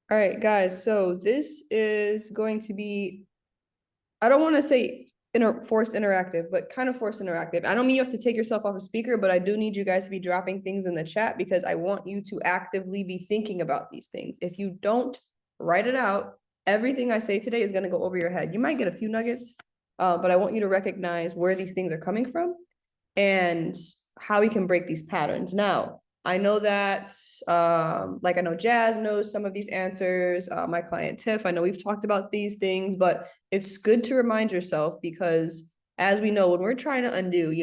All right, guys. So this is going to be, I don't want to say forced interactive, but kind of forced interactive. I don't mean you have to take yourself off a speaker, but I do need you guys to be dropping things in the chat because I want you to actively be thinking about these things. If you don't write it out, everything I say today is going to go over your head. You might get a few nuggets, but I want you to recognize where these things are coming from and how we can break these patterns. Now, I know that, like I know Jazz knows some of these answers. My client Tiff, I know we've talked about these things, but it's good to remind yourself because as we know, when we're trying to undo,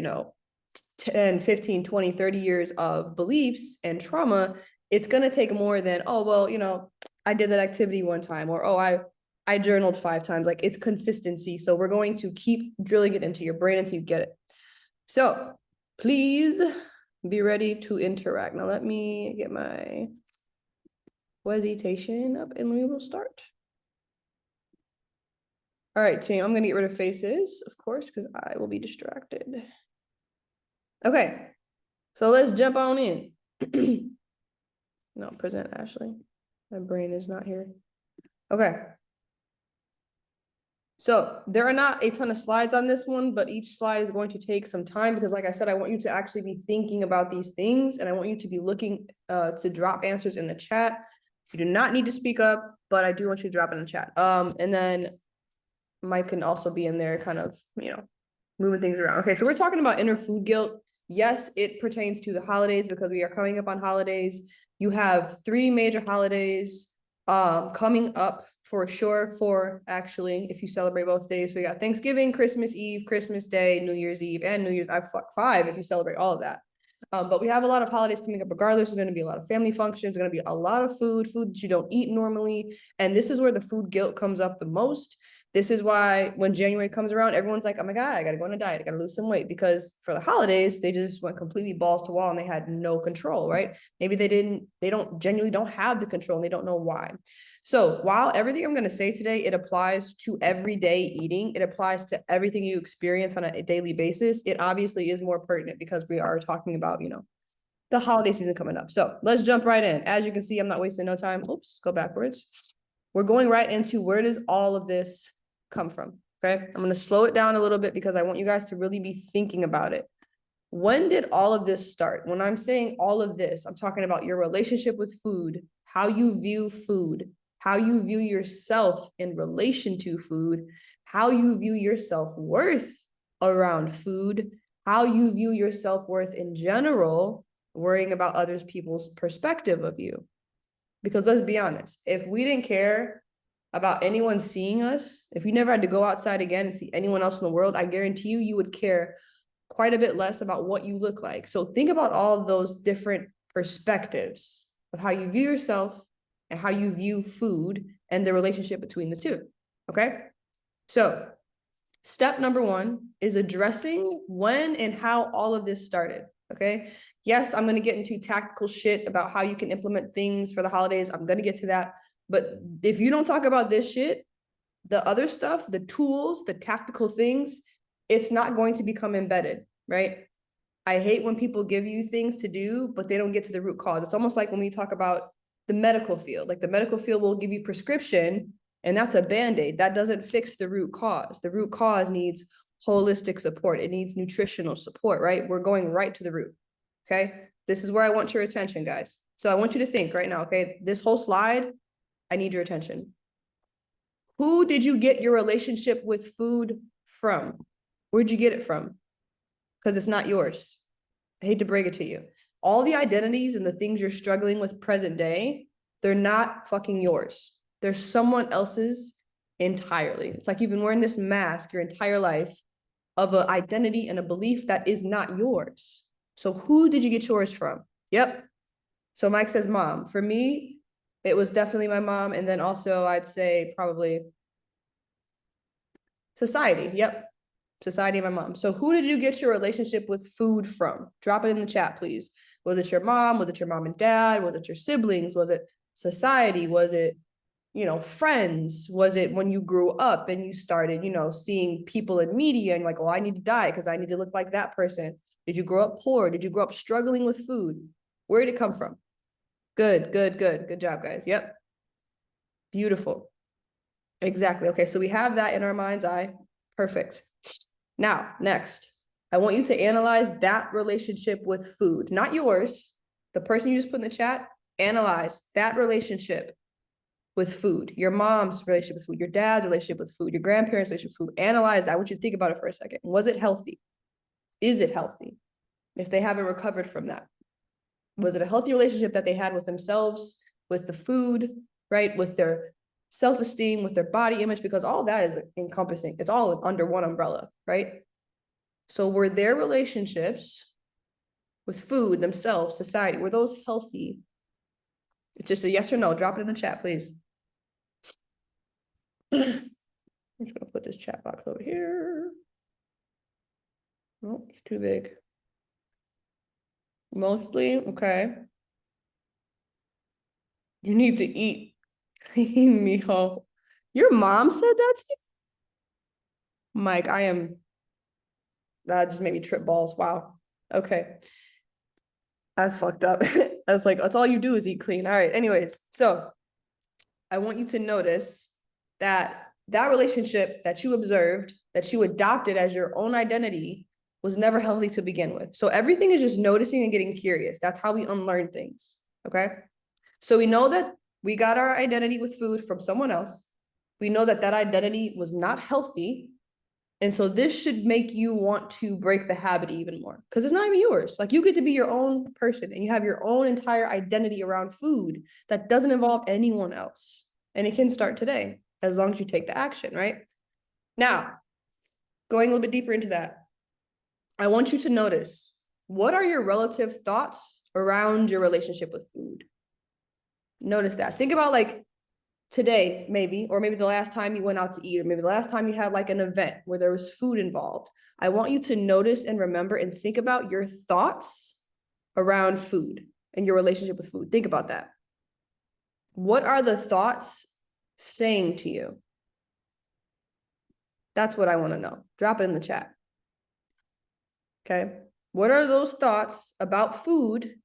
10, 15, 20, 30 years of beliefs and trauma, it's going to take more than, oh, well, I did that activity one time, or, oh, I journaled 5 times. Like it's consistency. So we're going to keep drilling it into your brain until you get it. So please be ready to interact. Now let me get my presentation up and we will start. All right, team, I'm gonna get rid of faces, of course, because I will be distracted. Okay, so let's jump on in. No, present Ashley. My brain is not here. Okay. So there are not a ton of slides on this one, but each slide is going to take some time because like I said, I want you to actually be thinking about these things and I want you to be looking to drop answers in the chat. You do not need to speak up, but I do want you to drop it in the chat. And then Mike can also be in there kind of, moving things around. Okay, so we're talking about inner food guilt. Yes, it pertains to the holidays because we are coming up on holidays. You have 3 major holidays coming up for sure, 4 actually, if you celebrate both days. So we got Thanksgiving, Christmas Eve, Christmas Day, New Year's Eve, and New Year's 5 if you celebrate all of that. But we have a lot of holidays coming up regardless. There's going to be a lot of family functions. There's going to be a lot of food that you don't eat normally. And this is where the food guilt comes up the most. This is why when January comes around, everyone's like, oh my God, I got to go on a diet. I got to lose some weight because for the holidays, they just went completely balls to wall and they had no control, right? Maybe they genuinely don't have the control and they don't know why. So while everything I'm going to say today, it applies to everyday eating, it applies to everything you experience on a daily basis. It obviously is more pertinent because we are talking about, the holiday season coming up. So let's jump right in. As you can see, I'm not wasting no time. Oops, go backwards. We're going right into where does all of this come from? Okay, I'm going to slow it down a little bit because I want you guys to really be thinking about it. When did all of this start? When I'm saying all of this, I'm talking about your relationship with food, how you view food, how you view yourself in relation to food, how you view your self-worth around food, how you view your self-worth in general, worrying about other people's perspective of you. Because let's be honest, if we didn't care about anyone seeing us, if you never had to go outside again and see anyone else in the world, I guarantee you, you would care quite a bit less about what you look like. So think about all of those different perspectives of how you view yourself and how you view food and the relationship between the two. Okay. So step number 1 is addressing when and how all of this started. Okay. Yes, I'm going to get into tactical shit about how you can implement things for the holidays. I'm going to get to that. But if you don't talk about this shit, the other stuff, the tools, the tactical things, it's not going to become embedded, right? I hate when people give you things to do, but they don't get to the root cause. It's almost like when we talk about the medical field, like the medical field will give you prescription and that's a band-aid. That doesn't fix the root cause. The root cause needs holistic support. It needs nutritional support, right? We're going right to the root, okay? This is where I want your attention, guys. So I want you to think right now, okay? This whole slide, I need your attention. Who did you get your relationship with food from? Where'd you get it from? Because it's not yours. I hate to break it to you. All the identities and the things you're struggling with present day, they're not fucking yours. They're someone else's entirely. It's like you've been wearing this mask your entire life of an identity and a belief that is not yours. So who did you get yours from? Yep. So Mike says mom. For me, it was definitely my mom. And then also I'd say probably society. Yep. Society and my mom. So who did you get your relationship with food from? Drop it in the chat, please. Was it your mom? Was it your mom and dad? Was it your siblings? Was it society? Was it, friends? Was it when you grew up and you started, seeing people in media and like, oh, I need to diet because I need to look like that person? Did you grow up poor? Did you grow up struggling with food? Where did it come from? Good, good, good. Good job, guys. Yep. Beautiful. Exactly. Okay, so we have that in our mind's eye. Perfect. Now, next, I want you to analyze that relationship with food, not yours. The person you just put in the chat, analyze that relationship with food, your mom's relationship with food, your dad's relationship with food, your grandparents' relationship with food. Analyze that. I want you to think about it for a second. Was it healthy? Is it healthy? If they haven't recovered from that, was it a healthy relationship that they had with themselves, with the food, right? With their self-esteem, with their body image, because all that is encompassing. It's all under one umbrella, right? So were their relationships with food, themselves, society, were those healthy? It's just a yes or no. Drop it in the chat, please. I'm just gonna put this chat box over here. Oh, it's too big. Mostly, okay. You need to eat. Mijo. Your mom said that to you? Mike, that just made me trip balls. Wow. Okay. That's fucked up. I was like, that's all you do is eat clean. All right. Anyways, so I want you to notice that that relationship that you observed, that you adopted as your own identity, was never healthy to begin with. So everything is just noticing and getting curious. That's how we unlearn things. Okay. So we know that we got our identity with food from someone else. We know that that identity was not healthy. And so this should make you want to break the habit even more because it's not even yours. Like you get to be your own person and you have your own entire identity around food that doesn't involve anyone else. And it can start today as long as you take the action, right? Now, going a little bit deeper into that, I want you to notice, what are your relative thoughts around your relationship with food? Notice that. Think about like today, maybe, or maybe the last time you went out to eat, or maybe the last time you had like an event where there was food involved. I want you to notice and remember and think about your thoughts around food and your relationship with food. Think about that. What are the thoughts saying to you? That's what I want to know. Drop it in the chat. Okay. What are those thoughts about food,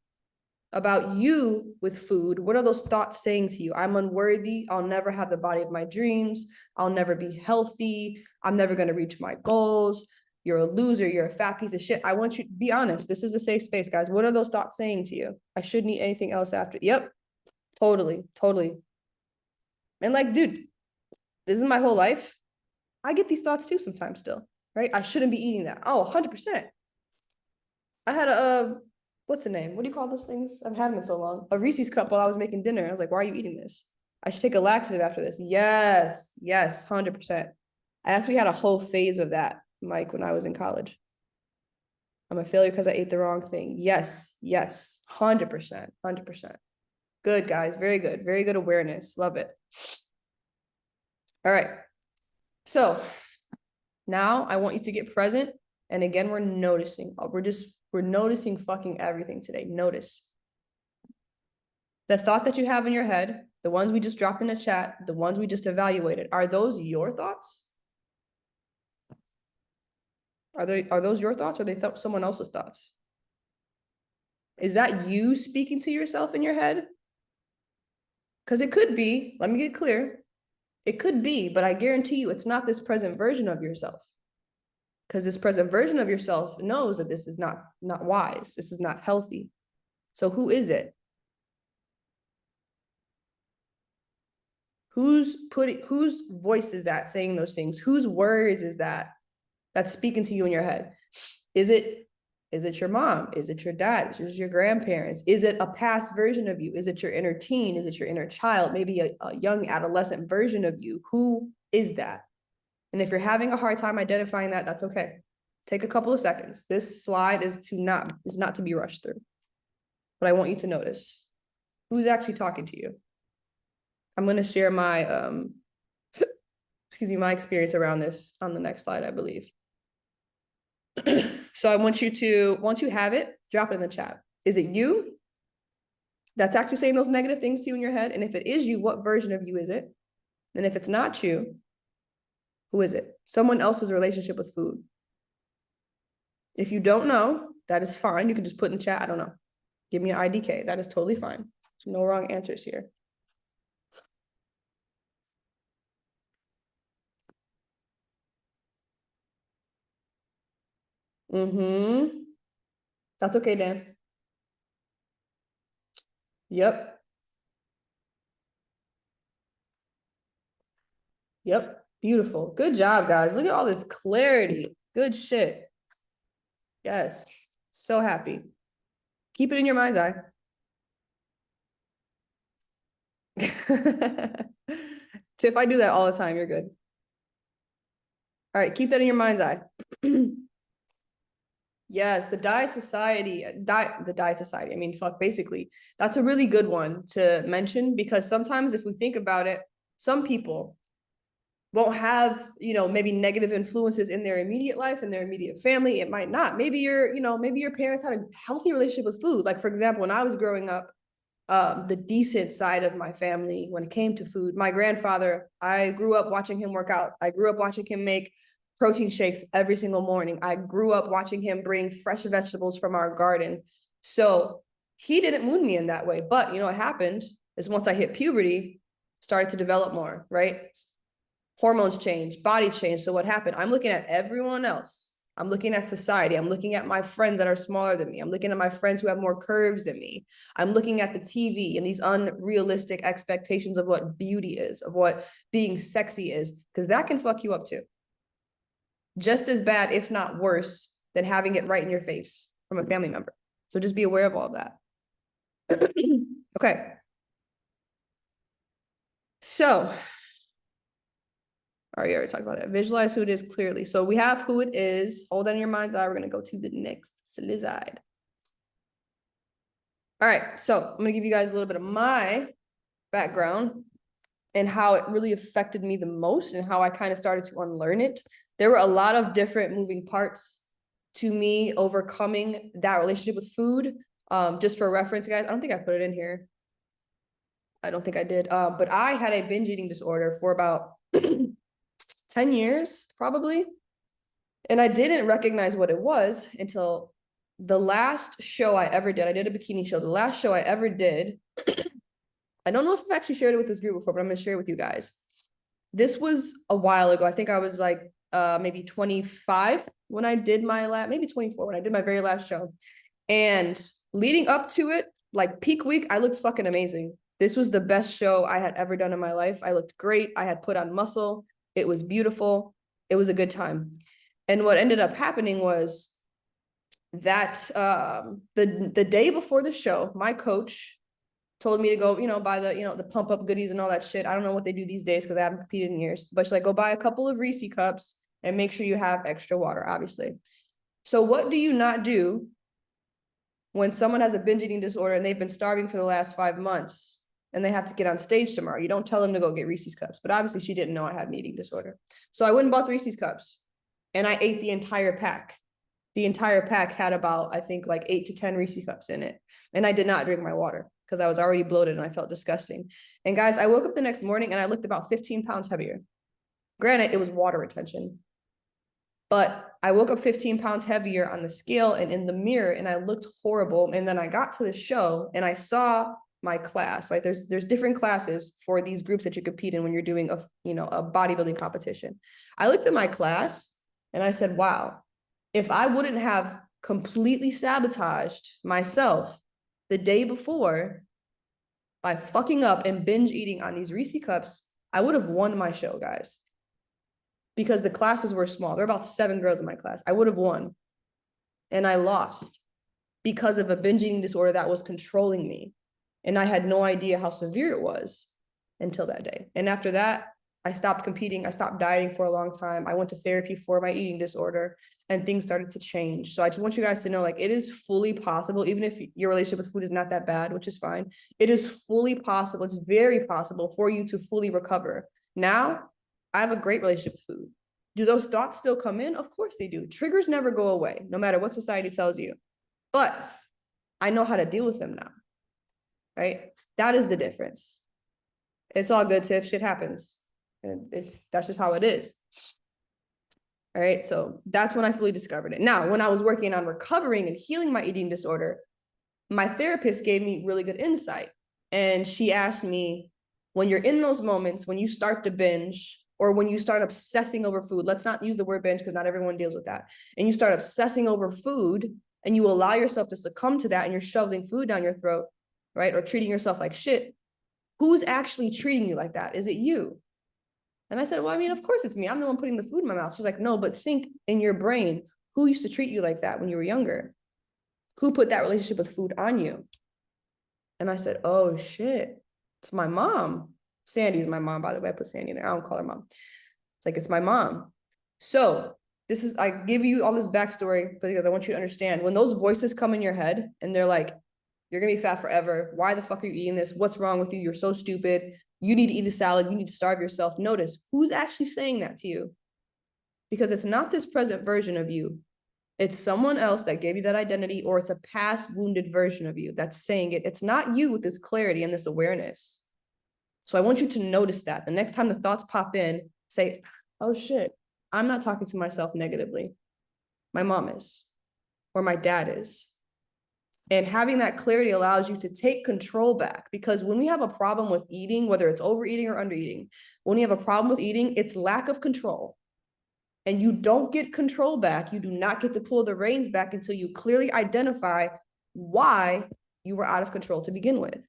about you with food? What are those thoughts saying to you? I'm unworthy. I'll never have the body of my dreams. I'll never be healthy. I'm never going to reach my goals. You're a loser. You're a fat piece of shit. I want you to be honest. This is a safe space, guys. What are those thoughts saying to you? I shouldn't eat anything else after. Yep. Totally. Totally. And like, dude, this is my whole life. I get these thoughts too sometimes still, right? I shouldn't be eating that. Oh, 100%. I had what's the name? What do you call those things? I've had them in so long. A Reese's cup while I was making dinner. I was like, why are you eating this? I should take a laxative after this. Yes, 100%. I actually had a whole phase of that, Mike, when I was in college. I'm a failure because I ate the wrong thing. Yes, 100%, 100%. Good, guys. Very good. Very good awareness. Love it. All right. So now I want you to get present. And again, we're noticing. We're noticing fucking everything today. Notice. The thought that you have in your head, the ones we just dropped in the chat, the ones we just evaluated, are those your thoughts? Are those your thoughts, or are they someone else's thoughts? Is that you speaking to yourself in your head? Because it could be, let me get clear. It could be, but I guarantee you it's not this present version of yourself. Because this present version of yourself knows that this is not wise. This is not healthy. So who is it? Whose voice is that saying those things? Whose words is that that's speaking to you in your head? Is it your mom? Is it your dad? Is it your grandparents? Is it a past version of you? Is it your inner teen? Is it your inner child? Maybe a young adolescent version of you? Who is that? And if you're having a hard time identifying that, that's okay. Take a couple of seconds. This slide is not to be rushed through. But I want you to notice who's actually talking to you. I'm going to share my my experience around this on the next slide, I believe. So I want you to, once you have it, drop it in the chat. Is it you that's actually saying those negative things to you in your head? And if it is you, what version of you is it? And if it's not you, who is it? Someone else's relationship with food. If you don't know, that is fine. You can just put in chat, I don't know. Give me an IDK. That is totally fine. There's no wrong answers here. Mm-hmm. That's okay, Dan. Yep. Yep. Beautiful. Good job, guys. Look at all this clarity. Good shit. Yes. So happy. Keep it in your mind's eye. Tiff, I do that all the time. You're good. All right, keep that in your mind's eye. Yes, the Diet Society, the Diet Society. I mean, fuck, basically, that's a really good one to mention because sometimes if we think about it, some people won't have, maybe negative influences in their immediate life and their immediate family. It might not. Maybe maybe your parents had a healthy relationship with food. Like, for example, when I was growing up, the decent side of my family when it came to food. My grandfather, I grew up watching him work out. I grew up watching him make protein shakes every single morning. I grew up watching him bring fresh vegetables from our garden. So he didn't wound me in that way. But what happened is once I hit puberty, started to develop more, right? Hormones change, body change. So what happened? I'm looking at everyone else. I'm looking at society. I'm looking at my friends that are smaller than me. I'm looking at my friends who have more curves than me. I'm looking at the TV and these unrealistic expectations of what beauty is, of what being sexy is, because that can fuck you up too. Just as bad, if not worse, than having it right in your face from a family member. So just be aware of all of that. Okay. So, all right, you already talked about that. Visualize who it is clearly. So we have who it is. Hold that in your mind's eye. We're going to go to the next slide. All right, so I'm going to give you guys a little bit of my background and how it really affected me the most and how I kind of started to unlearn it. There were a lot of different moving parts to me overcoming that relationship with food. Just for reference, guys, I don't think I put it in here. I don't think I did. But I had a binge eating disorder for about 10 years, probably. And I didn't recognize what it was until the last show I ever did. I did a bikini show. The last show I ever did, I don't know if I've actually shared it with this group before, but I'm going to share it with you guys. This was a while ago. I think I was like maybe 25 when I did maybe 24 when I did my very last show. And leading up to it, like peak week, I looked fucking amazing. This was the best show I had ever done in my life. I looked great. I had put on muscle. It was beautiful. It was a good time. And what ended up happening was that the day before the show, my coach told me to go, buy the pump up goodies and all that shit. I don't know what they do these days because I haven't competed in years, but she's like, go buy a couple of Reese cups and make sure you have extra water, obviously. So what do you not do when someone has a binge eating disorder and they've been starving for the last 5 months and they have to get on stage tomorrow? You don't tell them to go get Reese's cups, but obviously she didn't know I had an eating disorder. So I went and bought the Reese's cups and I ate the entire pack. The entire pack had about, I think, like 8 to 10 Reese's cups in it. And I did not drink my water because I was already bloated and I felt disgusting. And guys, I woke up the next morning and I looked about 15 pounds heavier. Granted, it was water retention, but I woke up 15 pounds heavier on the scale and in the mirror, and I looked horrible. And then I got to the show and I saw my class, right? There's different classes for these groups that you compete in when you're doing a bodybuilding competition. I looked at my class and I said, wow, if I wouldn't have completely sabotaged myself the day before by fucking up and binge eating on these Reese cups, I would have won my show, guys. Because the classes were small. There were about 7 girls in my class. I would have won. And I lost because of a binge eating disorder that was controlling me. And I had no idea how severe it was until that day. And after that, I stopped competing. I stopped dieting for a long time. I went to therapy for my eating disorder and things started to change. So I just want you guys to know, like, it is fully possible, even if your relationship with food is not that bad, which is fine. It is fully possible. It's very possible for you to fully recover. Now, I have a great relationship with food. Do those thoughts still come in? Of course they do. Triggers never go away, no matter what society tells you. But I know how to deal with them now, right? That is the difference. It's all good, Tiff. Shit happens. And that's just how it is. All right, so that's when I fully discovered it. Now, when I was working on recovering and healing my eating disorder, my therapist gave me really good insight. And she asked me, when you're in those moments, when you start to binge, or when you start obsessing over food, let's not use the word binge because not everyone deals with that. And you start obsessing over food and you allow yourself to succumb to that and you're shoveling food down your throat, right? Or treating yourself like shit. Who's actually treating you like that? Is it you? And I said, well, I mean, of course it's me. I'm the one putting the food in my mouth. She's like, no, but think in your brain, who used to treat you like that when you were younger? Who put that relationship with food on you? And I said, oh shit, it's my mom. Sandy's my mom, by the way. I put Sandy in there. I don't call her mom. It's like, it's my mom. So this is, I give you all this backstory because I want you to understand when those voices come in your head and they're like, you're gonna be fat forever. Why the fuck are you eating this? What's wrong with you? You're so stupid. You need to eat a salad. You need to starve yourself. Notice who's actually saying that to you. Because it's not this present version of you. It's someone else that gave you that identity, or it's a past wounded version of you that's saying it. It's not you with this clarity and this awareness. So I want you to notice that. The next time the thoughts pop in, say, oh shit, I'm not talking to myself negatively. My mom is, or my dad is. And having that clarity allows you to take control back, because when we have a problem with eating, whether it's overeating or undereating, when you have a problem with eating, it's lack of control. And you don't get control back. You do not get to pull the reins back until you clearly identify why you were out of control to begin with.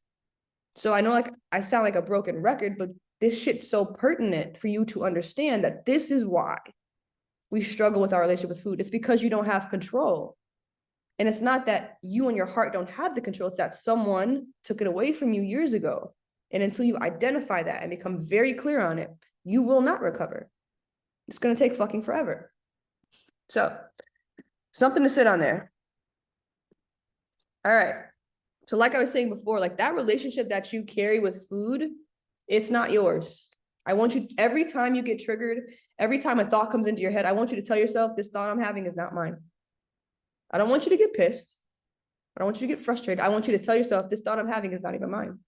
So I know like I sound like a broken record, but this shit's so pertinent for you to understand that this is why we struggle with our relationship with food. It's because you don't have control. And it's not that you and your heart don't have the control. It's that someone took it away from you years ago. And until you identify that and become very clear on it, you will not recover. It's going to take fucking forever. So something to sit on there. All right. So like I was saying before, like that relationship that you carry with food, it's not yours. I want you, every time you get triggered, every time a thought comes into your head, I want you to tell yourself, this thought I'm having is not mine. I don't want you to get pissed. I don't want you to get frustrated. I want you to tell yourself, this thought I'm having is not even mine.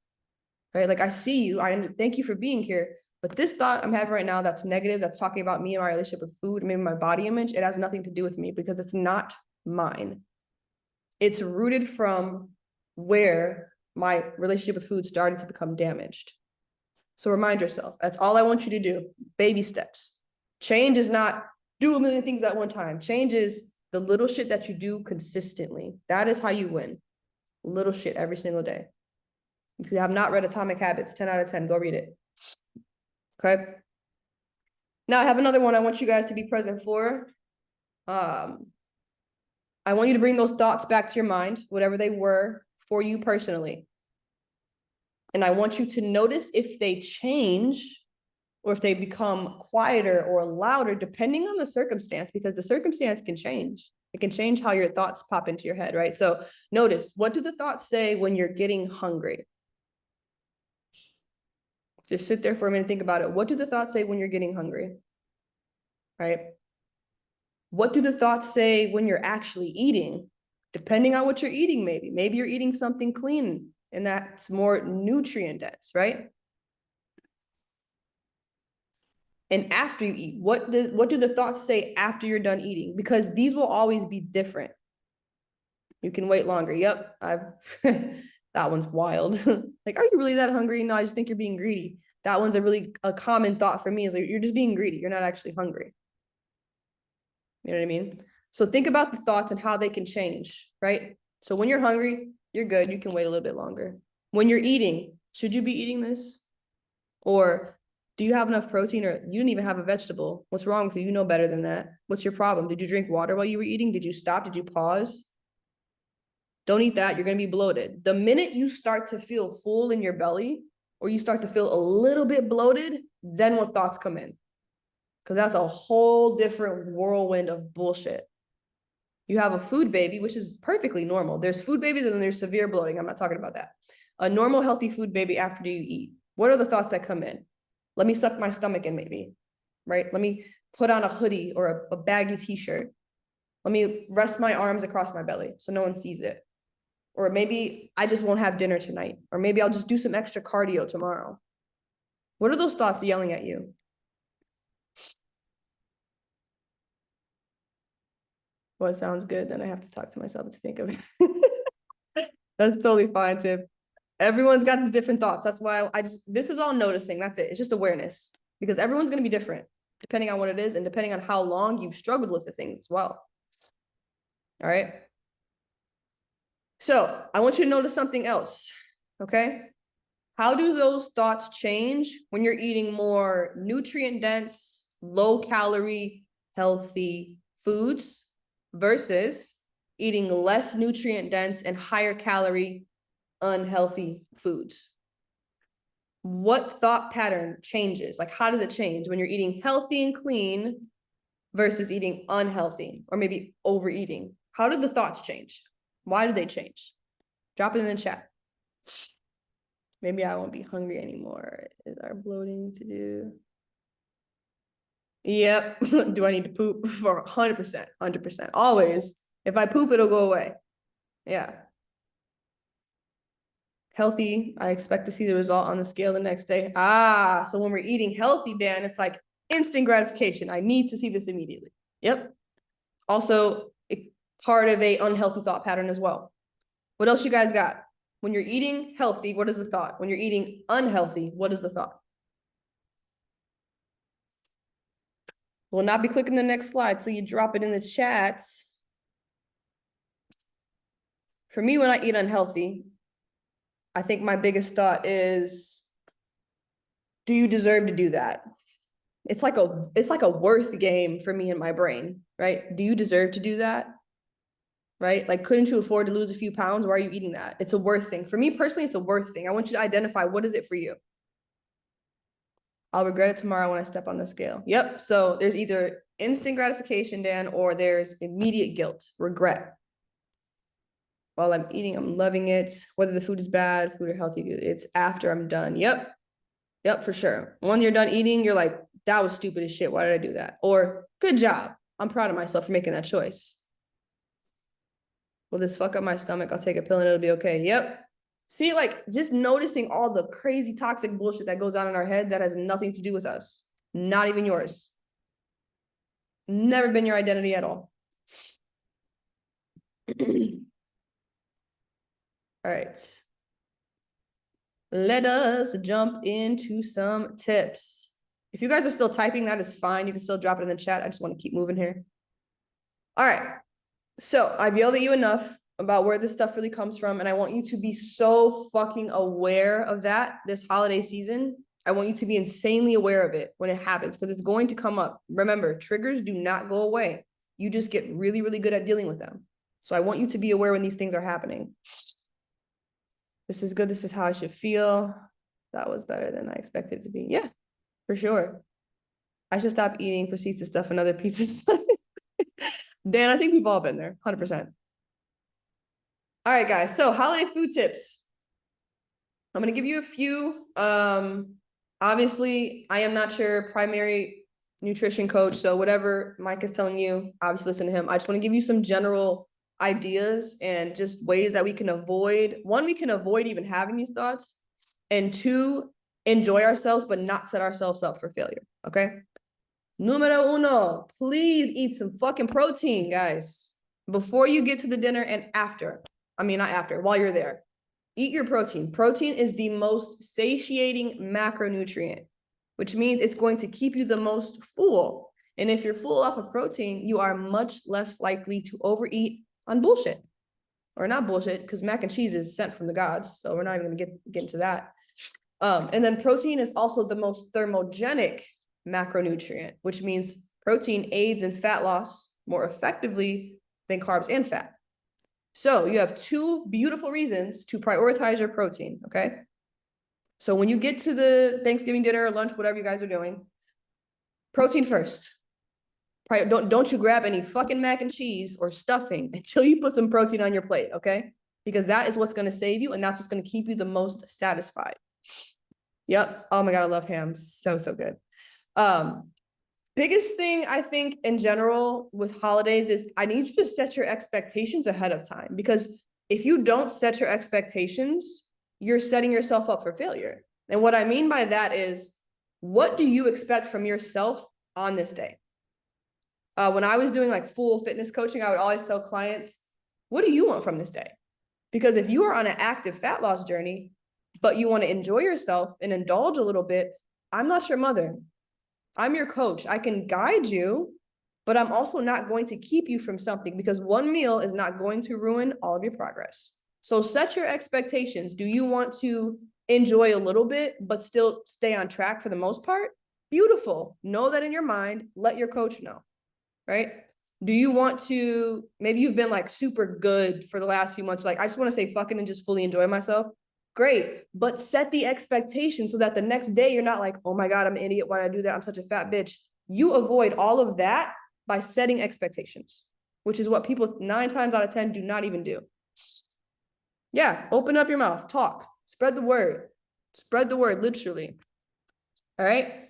Right? Like I see you. I thank you for being here. But this thought I'm having right now that's negative, that's talking about me and my relationship with food, maybe my body image, it has nothing to do with me because it's not mine. It's rooted from where my relationship with food started to become damaged. So remind yourself, that's all I want you to do. Baby steps. Change is not do a million things at one time. Change is the little shit that you do consistently. That is how you win. Little shit every single day. If you have not read Atomic Habits, 10 out of 10, go read it. Okay. Now I have another one I want you guys to be present for. I want you to bring those thoughts back to your mind, whatever they were for you personally. And I want you to notice if they change or if they become quieter or louder, depending on the circumstance, because the circumstance can change. It can change how your thoughts pop into your head, right? So notice, what do the thoughts say when you're getting hungry? Just sit there for a minute, think about it. What do the thoughts say when you're getting hungry? Right? What do the thoughts say when you're actually eating? Depending on what you're eating, maybe. Maybe you're eating something clean and that's more nutrient dense, right? And after you eat, what do the thoughts say after you're done eating? Because these will always be different. You can wait longer. Yep, that one's wild. Like, are you really that hungry? No, I just think you're being greedy. That one's a common thought for me is like, you're just being greedy. You're not actually hungry. You know what I mean? So think about the thoughts and how they can change, right? So when you're hungry, you're good. You can wait a little bit longer. When you're eating, should you be eating this? Or do you have enough protein, or you didn't even have a vegetable? What's wrong with you? You know better than that. What's your problem? Did you drink water while you were eating? Did you stop? Did you pause? Don't eat that. You're going to be bloated. The minute you start to feel full in your belly, or you start to feel a little bit bloated, then what thoughts come in? Because that's a whole different whirlwind of bullshit. You have a food baby, which is perfectly normal. There's food babies and then there's severe bloating. I'm not talking about that. A normal, healthy food baby after you eat. What are the thoughts that come in? Let me suck my stomach in, maybe, right? Let me put on a hoodie or a baggy t-shirt. Let me rest my arms across my belly so no one sees it. Or maybe I just won't have dinner tonight. Or maybe I'll just do some extra cardio tomorrow. What are those thoughts yelling at you? Well, it sounds good. Then I have to talk to myself to think of it. That's totally fine, Tip. Everyone's got the different thoughts. That's why this is all noticing. That's it. It's just awareness. because everyone's going to be different depending on what it is and depending on how long you've struggled with the things as well. All right. So I want you to notice something else. Okay. How do those thoughts change when you're eating more nutrient dense, low calorie, healthy foods versus eating less nutrient dense and higher calorie, unhealthy foods? What thought pattern changes? Like, how does it change when you're eating healthy and clean versus eating unhealthy or maybe overeating? How do the thoughts change? Why do they change? Drop it in the chat. Maybe I won't be hungry anymore. Is our bloating to do? Yep. Do I need to poop? For 100%, 100%. Always. If I poop, it'll go away. Yeah. Healthy, I expect to see the result on the scale the next day. Ah, so when we're eating healthy, Dan, it's like instant gratification. I need to see this immediately. Yep. Also, part of a unhealthy thought pattern as well. What else you guys got? When you're eating healthy, what is the thought? When you're eating unhealthy, what is the thought? We'll not be clicking the next slide, so you drop it in the chat. For me, when I eat unhealthy, I think my biggest thought is, do you deserve to do that? It's like a worth game for me in my brain, right? Do you deserve to do that? Right? Like, couldn't you afford to lose a few pounds? Why are you eating that? It's a worth thing. For me personally, it's a worth thing. I want you to identify, what is it for you? I'll regret it tomorrow when I step on the scale. Yep. So there's either instant gratification, Dan, or there's immediate guilt, regret. While I'm eating, I'm loving it. Whether the food is bad, food or healthy, it's after I'm done. Yep. Yep, for sure. When you're done eating, you're like, that was stupid as shit. Why did I do that? Or, good job. I'm proud of myself for making that choice. Will this fuck up my stomach? I'll take a pill and it'll be okay. Yep. See, like, just noticing all the crazy toxic bullshit that goes on in our head that has nothing to do with us. Not even yours. Never been your identity at all. All right. Let us jump into some tips. If you guys are still typing, that is fine. You can still drop it in the chat. I just want to keep moving here. All right. So I've yelled at you enough about where this stuff really comes from, and I want you to be so fucking aware of that this holiday season. I want you to be insanely aware of it when it happens, because it's going to come up. Remember, triggers do not go away. You just get really, really good at dealing with them. So I want you to be aware when these things are happening. This is good. This is how I should feel. That was better than I expected it to be. Yeah, for sure. I should stop eating, proceed to stuff another pizza. Dan, I think we've all been there, 100%. All right, guys. So holiday food tips. I'm going to give you a few. Obviously, I am not your primary nutrition coach. So whatever Mike is telling you, obviously listen to him. I just want to give you some general ideas and just ways that we can avoid. One, we can avoid even having these thoughts. And two, enjoy ourselves, but not set ourselves up for failure. Okay. Numero uno, please eat some fucking protein, guys, before you get to the dinner and after. I mean, not after, while you're there. Eat your protein. Protein is the most satiating macronutrient, which means it's going to keep you the most full. And if you're full off of protein, you are much less likely to overeat on bullshit. Or not bullshit, because mac and cheese is sent from the gods, so we're not even gonna get into that. And then protein is also the most thermogenic macronutrient, which means protein aids in fat loss more effectively than carbs and fat. So you have two beautiful reasons to prioritize your protein, okay? So when you get to the Thanksgiving dinner or lunch, whatever you guys are doing, protein first. Don't you grab any fucking mac and cheese or stuffing until you put some protein on your plate, okay? Because that is what's going to save you, and that's what's going to keep you the most satisfied. Yep. Oh my God, I love ham. So good. Biggest thing I think in general with holidays is I need you to set your expectations ahead of time, because if you don't set your expectations, you're setting yourself up for failure. And what I mean by that is, what do you expect from yourself on this day? When I was doing like full fitness coaching, I would always tell clients, what do you want from this day? Because if you are on an active fat loss journey, but you want to enjoy yourself and indulge a little bit, I'm not your mother. I'm your coach. I can guide you, but I'm also not going to keep you from something because one meal is not going to ruin all of your progress. So set your expectations. Do you want to enjoy a little bit, but still stay on track for the most part? Beautiful. Know that in your mind. Let your coach know, right? Do you want to, maybe you've been like super good for the last few months, like, I just want to say fucking and just fully enjoy myself. Great. But set the expectation so that the next day you're not like, oh my God, I'm an idiot. Why did I do that? I'm such a fat bitch. You avoid all of that by setting expectations, which is what people 9 times out of 10 do not even do. Yeah, open up your mouth, talk, spread the word, literally. All right.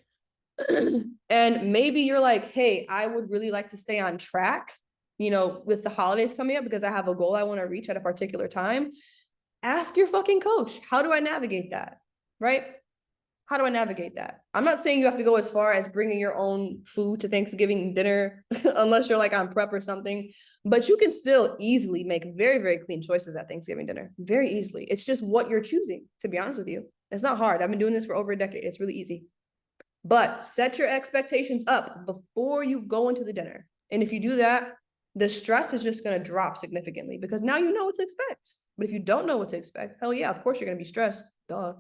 And maybe you're like, hey, I would really like to stay on track, with the holidays coming up because I have a goal I want to reach at a particular time. Ask your fucking coach, how do I navigate that? Right? How do I navigate that? I'm not saying you have to go as far as bringing your own food to Thanksgiving dinner, unless you're like on prep or something, but you can still easily make very, very clean choices at Thanksgiving dinner. Very easily. It's just what you're choosing, to be honest with you. It's not hard. I've been doing this for over a decade. It's really easy. But set your expectations up before you go into the dinner. And if you do that, the stress is just going to drop significantly because now you know what to expect. But if you don't know what to expect, hell yeah, of course you're going to be stressed. Duh.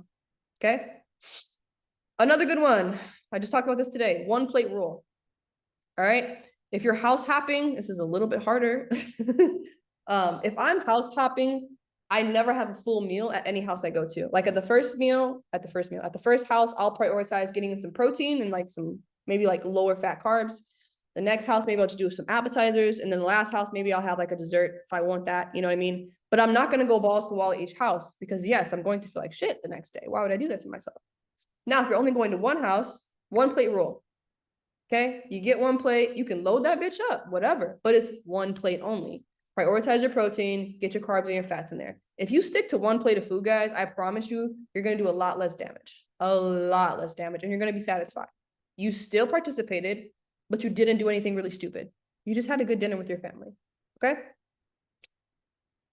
Okay. Another good one. I just talked about this today. 1 plate rule. All right. If you're house hopping, this is a little bit harder. If I'm house hopping, I never have a full meal at any house I go to. Like at the first house, I'll prioritize getting in some protein and like some maybe like lower fat carbs. The next house, maybe I'll just do some appetizers. And then the last house, maybe I'll have like a dessert if I want that, you know what I mean? But I'm not going to go balls to the wall at each house because yes, I'm going to feel like shit the next day. Why would I do that to myself? Now, if you're only going to one house, 1 plate rule. Okay, you get 1 plate, you can load that bitch up, whatever, but it's 1 plate only. Prioritize your protein, get your carbs and your fats in there. If you stick to 1 plate of food, guys, I promise you, you're going to do a lot less damage, and you're going to be satisfied. You still participated, but you didn't do anything really stupid. You just had a good dinner with your family. Okay.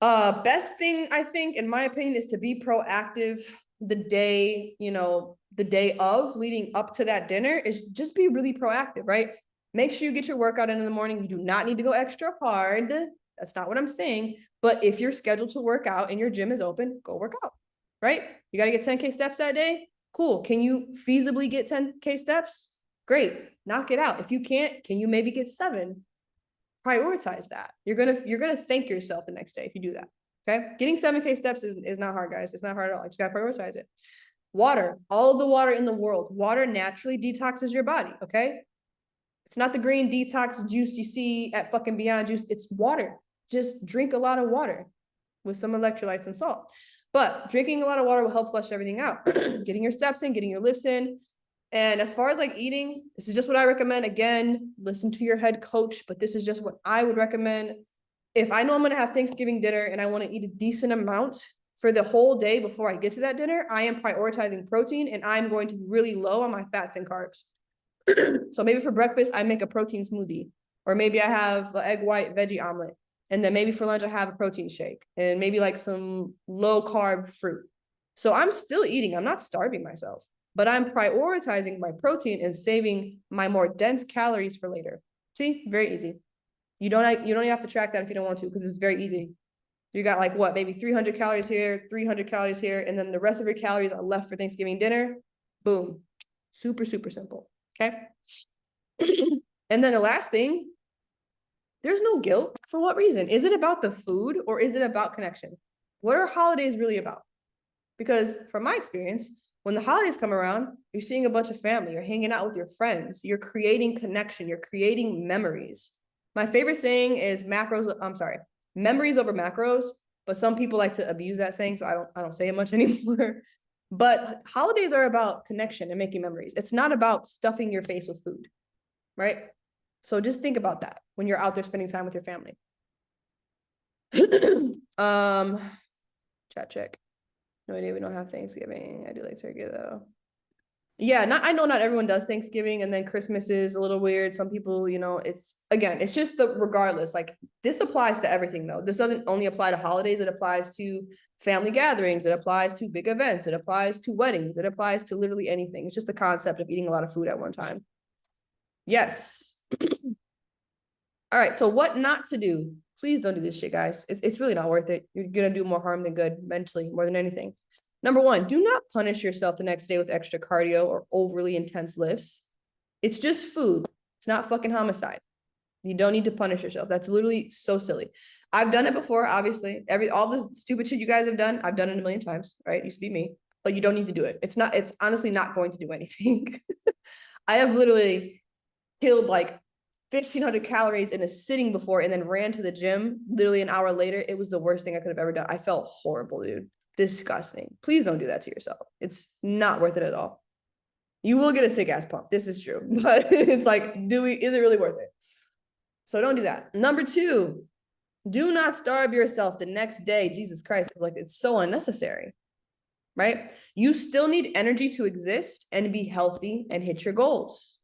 Best thing I think, in my opinion, is to be proactive the day, the day of leading up to that dinner is just be really proactive, right? Make sure you get your workout in the morning. You do not need to go extra hard. That's not what I'm saying. But if you're scheduled to work out and your gym is open, go work out, right? You got to get 10K steps that day. Cool. Can you feasibly get 10K steps? Great. Knock it out. If you can't, can you maybe get 7? Prioritize that. You're gonna thank yourself the next day if you do that. Okay. Getting 7K steps is not hard, guys. It's not hard at all. You just gotta prioritize it. Water, all of the water in the world. Water naturally detoxes your body. Okay. It's not the green detox juice you see at fucking Beyond Juice. It's water. Just drink a lot of water with some electrolytes and salt. But drinking a lot of water will help flush everything out. Getting your steps in, getting your lifts in. And as far as like eating, this is just what I recommend. Again, listen to your head coach, but this is just what I would recommend. If I know I'm going to have Thanksgiving dinner and I want to eat a decent amount for the whole day before I get to that dinner, I am prioritizing protein and I'm going to be really low on my fats and carbs. So maybe for breakfast, I make a protein smoothie, or maybe I have an egg white veggie omelet. And then maybe for lunch, I have a protein shake and maybe like some low carb fruit. So I'm still eating. I'm not starving myself, but I'm prioritizing my protein and saving my more dense calories for later. See, very easy. You don't even have to track that if you don't want to, because it's very easy. You got like what, maybe 300 calories here, 300 calories here, and then the rest of your calories are left for Thanksgiving dinner. Boom. Super, super simple. Okay. And then the last thing, there's no guilt. For what reason? Is it about the food or is it about connection? What are holidays really about? Because from my experience, when the holidays come around, you're seeing a bunch of family, you're hanging out with your friends, you're creating connection, you're creating memories. My favorite saying is memories over macros, but some people like to abuse that saying, so I don't say it much anymore. But holidays are about connection and making memories. It's not about stuffing your face with food, right? So just think about that when you're out there spending time with your family. Chat check. No idea, we don't have Thanksgiving. I do like turkey though. Yeah, I know not everyone does Thanksgiving, and then Christmas is a little weird. Some people, it's just regardless, like this applies to everything though. This doesn't only apply to holidays, it applies to family gatherings, it applies to big events, it applies to weddings, it applies to literally anything. It's just the concept of eating a lot of food at one time. Yes. All right, so what not to do? Please don't do this shit, guys. It's really not worth it. You're gonna do more harm than good mentally, more than anything. Number one, do not punish yourself the next day with extra cardio or overly intense lifts. It's just food. It's not fucking homicide. You don't need to punish yourself. That's literally so silly. I've done it before, obviously. All the stupid shit you guys have done, I've done it a million times, right? It used to be me, but you don't need to do it. It's honestly not going to do anything. I have literally killed like 1,500 calories in a sitting before and then ran to the gym literally an hour later. It was the worst thing I could have ever done. I felt horrible, dude. Disgusting. Please don't do that to yourself. It's not worth it at all. You will get a sick ass pump. This is true, but it's like, is it really worth it? So don't do that. Number two, do not starve yourself the next day. Jesus Christ, like it's so unnecessary, right? You still need energy to exist and be healthy and hit your goals.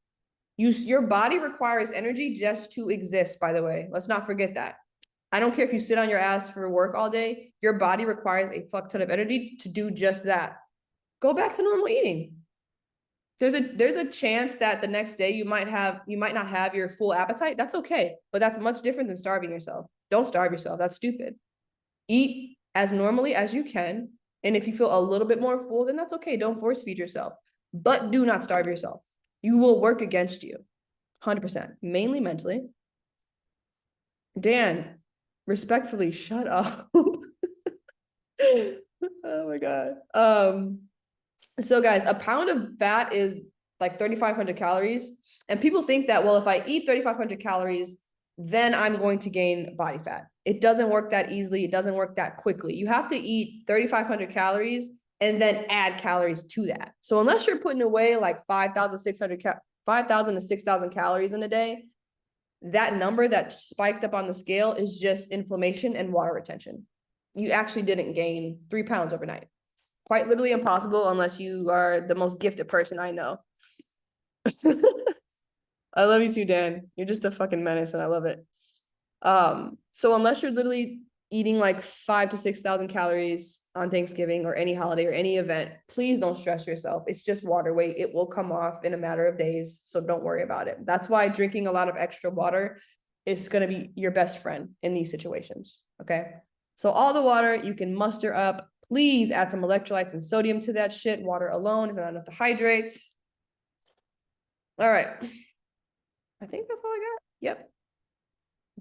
Your body requires energy just to exist, by the way. Let's not forget that. I don't care if you sit on your ass for work all day. Your body requires a fuck ton of energy to do just that. Go back to normal eating. There's a chance that the next day you might not have your full appetite. That's okay, but that's much different than starving yourself. Don't starve yourself. That's stupid. Eat as normally as you can. And if you feel a little bit more full, then that's okay. Don't force feed yourself, but do not starve yourself. You will work against you 100%, mainly mentally. Dan, respectfully, shut up. Oh my God. So guys, a pound of fat is like 3,500 calories. And people think that, well, if I eat 3,500 calories, then I'm going to gain body fat. It doesn't work that easily. It doesn't work that quickly. You have to eat 3,500 calories and then add calories to that. So unless you're putting away like 5,000 to 6,000 calories in a day, that number that spiked up on the scale is just inflammation and water retention. You actually didn't gain 3 pounds overnight. Quite literally impossible unless you are the most gifted person I know. I love you too, Dan. You're just a fucking menace and I love it. So unless you're literally eating like 5,000 to 6,000 calories on Thanksgiving or any holiday or any event, please don't stress yourself. It's just water weight. It will come off in a matter of days. So don't worry about it. That's why drinking a lot of extra water is going to be your best friend in these situations. Okay. So all the water you can muster up, please add some electrolytes and sodium to that shit. Water alone is not enough to hydrate. All right. I think that's all I got. Yep.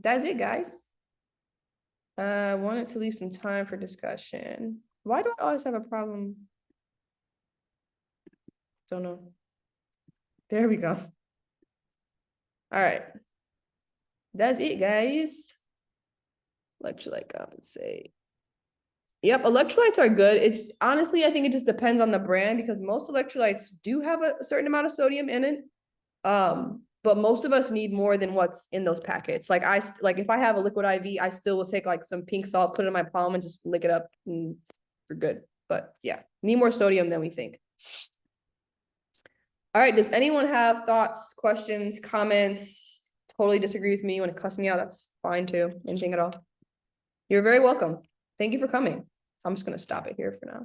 That's it, guys. I wanted to leave some time for discussion. Why do I always have a problem? Don't know. There we go. All right. That's it, guys. Electrolyte compensate. Yep, electrolytes are good. It's honestly, I think it just depends on the brand because most electrolytes do have a certain amount of sodium in it. But most of us need more than what's in those packets. Like if I have a liquid IV, I still will take like some pink salt, put it in my palm and just lick it up and we're good. But yeah, need more sodium than we think. All right, does anyone have thoughts, questions, comments? Totally disagree with me, you want to cuss me out, that's fine too, anything at all. You're very welcome. Thank you for coming. I'm just gonna stop it here for now.